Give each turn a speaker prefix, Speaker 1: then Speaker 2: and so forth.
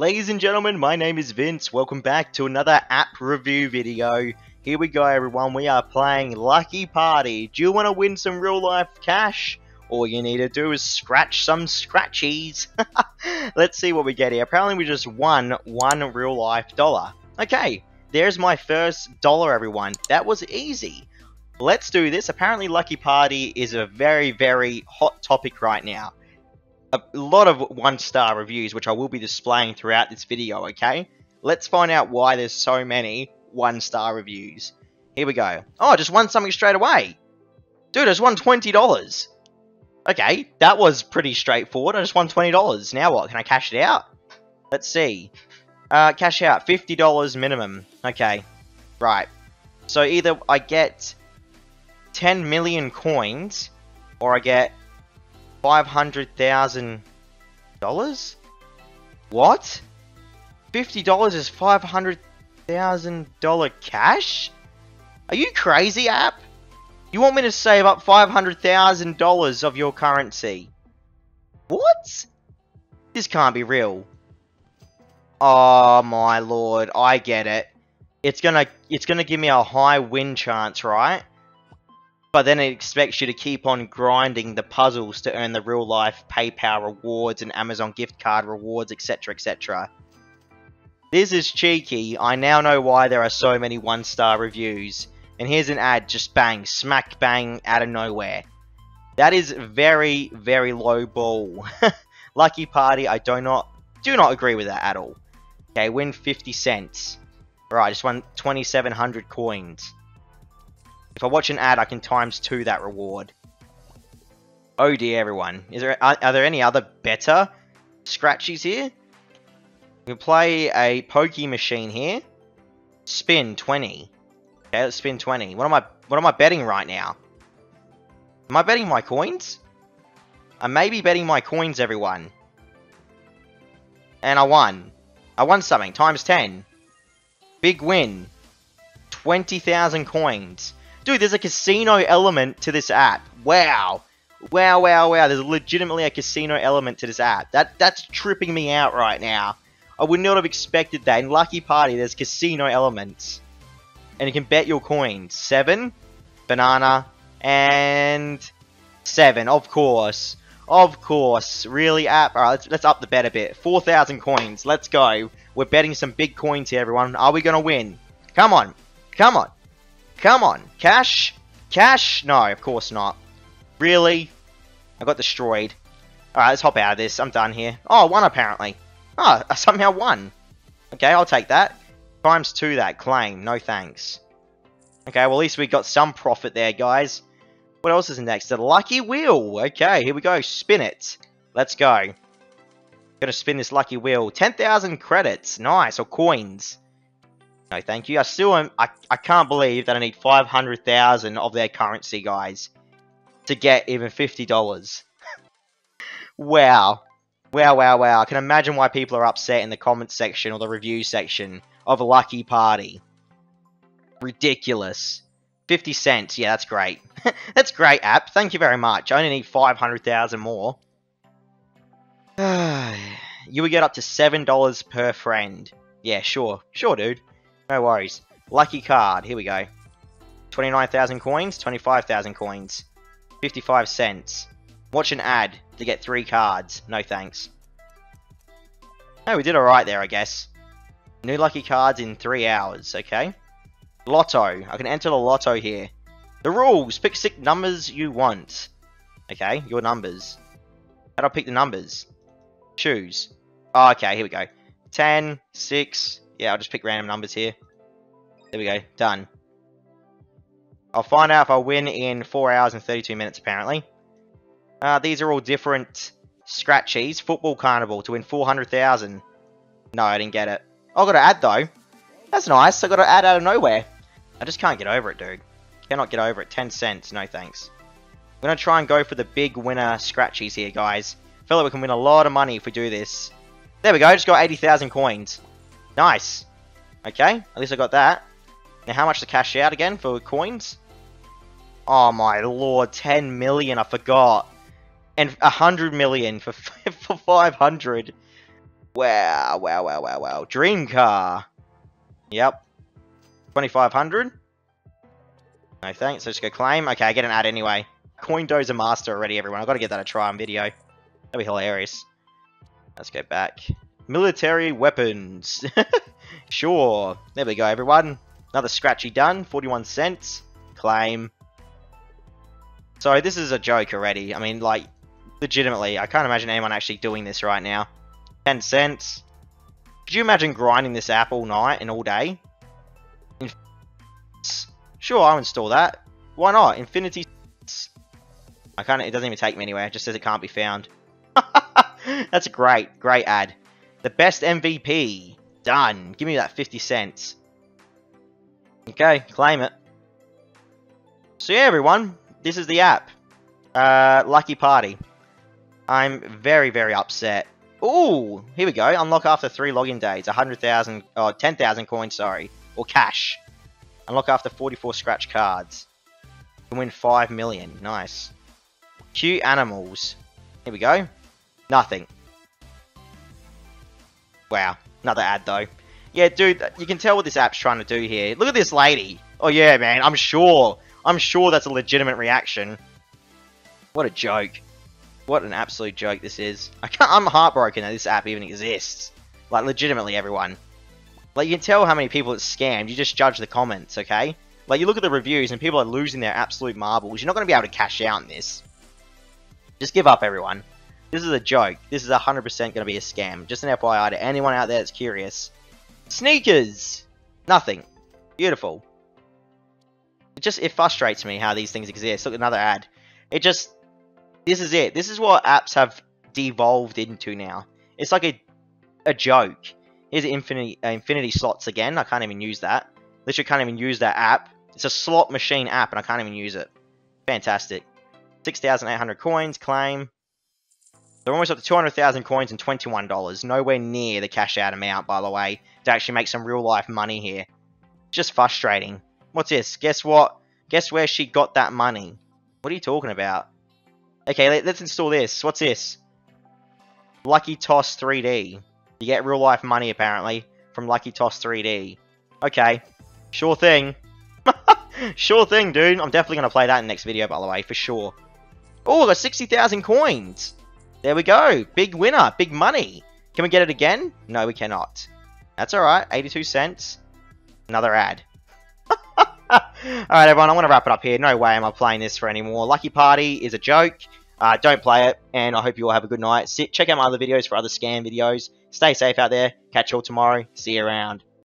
Speaker 1: Ladies and gentlemen, my name is Vince. Welcome back to another app review video. Here we go, everyone. We are playing Lucky Party. Do you want to win some real life cash? All you need to do is scratch some scratchies. Let's see what we get here. Apparently we just won one real life dollar. Okay, there's my first dollar, everyone. That was easy. Let's do this. Apparently Lucky Party is a very, very hot topic right now. A lot of 1-star reviews, which I will be displaying throughout this video, okay? Let's find out why there's so many 1-star reviews. Here we go. Oh, I just won something straight away. Dude, I just won $20. Okay, that was pretty straightforward. I just won $20. Now what? Can I cash it out? Let's see. Cash out. $50 minimum. Okay, right. So either I get 10 million coins, or I get $500,000? What? $50 is $500,000 cash? Are you crazy, app? You want me to save up $500,000 of your currency? What? This can't be real. Oh my lord, I get it. It's gonna give me a high win chance, right? But then it expects you to keep on grinding the puzzles to earn the real life PayPal rewards and Amazon gift card rewards, etc, etc. This is cheeky. I now know why there are so many 1-star reviews. And here's an ad, just bang, smack bang, out of nowhere. That is very, very low ball. Lucky Party, I do not agree with that at all. Okay, win 50 cents. Right, I just won 2,700 coins. If I watch an ad, I can ×2 that reward. Oh dear, everyone. Are there any other better scratchies here? We can play a pokey machine here. Spin 20. Okay, let's spin 20. What am I betting right now? Am I betting my coins? I may be betting my coins, everyone. And I won. I won something. ×10. Big win. 20,000 coins. Dude, there's a casino element to this app. Wow. Wow, wow, wow. There's legitimately a casino element to this app. That's tripping me out right now. I would not have expected that. In Lucky Party, there's casino elements. And you can bet your coins. 7, banana, and 7. Of course. Of course. Really, app? Alright, let's up the bet a bit. 4,000 coins. Let's go. We're betting some big coins here, everyone. Are we going to win? Come on. Come on. Come on. Cash? Cash? No, of course not. Really? I got destroyed. Alright, let's hop out of this. I'm done here. Oh, I won apparently. Oh, I somehow won. Okay, I'll take that. ×2 that claim. No thanks. Okay, well at least we got some profit there, guys. What else is next? The lucky wheel. Okay, here we go. Spin it. Let's go. Gonna spin this lucky wheel. 10,000 credits. Nice. Or coins. No, thank you. I can't believe that I need 500,000 of their currency, guys, to get even $50. Wow. Wow, wow, wow. I can imagine why people are upset in the comments section or the review section of a Lucky Party. Ridiculous. 50 cents. Yeah, that's great. That's great, app. Thank you very much. I only need 500,000 more. You would get up to $7 per friend. Yeah, sure. Sure, dude. No worries. Lucky card. Here we go. 29,000 coins. 25,000 coins. 55 cents. Watch an ad to get 3 cards. No thanks. Oh, we did alright there, I guess. New lucky cards in 3 hours. Okay. Lotto. I can enter the lotto here. The rules. Pick 6 numbers you want. Okay, your numbers. How do I pick the numbers? Choose. Oh, okay, here we go. 10, 6... Yeah, I'll just pick random numbers here. There we go. Done. I'll find out if I win in 4 hours and 32 minutes, apparently. These are all different scratchies. Football Carnival to win 400,000. No, I didn't get it. Oh, I got an ad, though. That's nice. I got an ad out of nowhere. I just can't get over it, dude. Cannot get over it. 10 cents. No thanks. I'm going to try and go for the big winner scratchies here, guys. I feel like we can win a lot of money if we do this. There we go. Just got 80,000 coins. Nice. Okay, at least I got that. Now how much to cash out again for coins? Oh my lord, 10 million, I forgot. And 100 million for 500. Wow, wow, wow, wow, wow. Dream car. Yep. 2,500. No thanks. Let's go claim. Okay, I get an ad anyway. Coin Dozer Master already, everyone. I've got to get that a try on video. That'd be hilarious. Let's go back. Military weapons. Sure. There we go, everyone. Another scratchy done. 41 cents. Claim. So this is a joke already. I mean, like, legitimately, I can't imagine anyone actually doing this right now. 10 cents. Could you imagine grinding this app all night and all day? Sure, I'll install that. Why not? Infinity. I can't. It doesn't even take me anywhere. It just says it can't be found. That's a great ad. The best MVP. Done. Give me that 50 cents. Okay, claim it. So yeah, everyone, this is the app. Lucky Party. I'm very, very upset. Ooh, here we go. Unlock after 3 login days. 100,000, 10,000 coins, sorry. Or cash. Unlock after 44 scratch cards. You can win 5 million. Nice. Cute animals. Here we go. Nothing. Wow. Another ad, though. Yeah, dude, you can tell what this app's trying to do here. Look at this lady. Oh, yeah, man. I'm sure that's a legitimate reaction. What a joke. What an absolute joke this is. I'm heartbroken that this app even exists. Like, legitimately, everyone. Like, you can tell how many people it's scammed. You just judge the comments, okay? Like, you look at the reviews and people are losing their absolute marbles. You're not going to be able to cash out in this. Just give up, everyone. This is a joke. This is 100% going to be a scam. Just an FYI to anyone out there that's curious. Sneakers! Nothing. Beautiful. It frustrates me how these things exist. Look, another ad. This is it. This is what apps have devolved into now. It's like a joke. Here's infinity slots again. I can't even use that. Literally can't even use that app. It's a slot machine app and I can't even use it. Fantastic. 6,800 coins. Claim. They're almost up to 200,000 coins and $21. Nowhere near the cash out amount, by the way, to actually make some real life money here. Just frustrating. What's this? Guess what? Guess where she got that money? What are you talking about? Okay, let's install this. What's this? Lucky Toss 3D. You get real life money, apparently, from Lucky Toss 3D. Okay. Sure thing. Sure thing, dude. I'm definitely going to play that in the next video, by the way, for sure. Oh, got 60,000 coins. There we go. Big winner. Big money. Can we get it again? No, we cannot. That's alright. 82 cents. Another ad. Alright, everyone. I'm going to wrap it up here. No way am I playing this for any more. Lucky Party is a joke. Don't play it. And I hope you all have a good night. Check out my other videos for other scam videos. Stay safe out there. Catch you all tomorrow. See you around.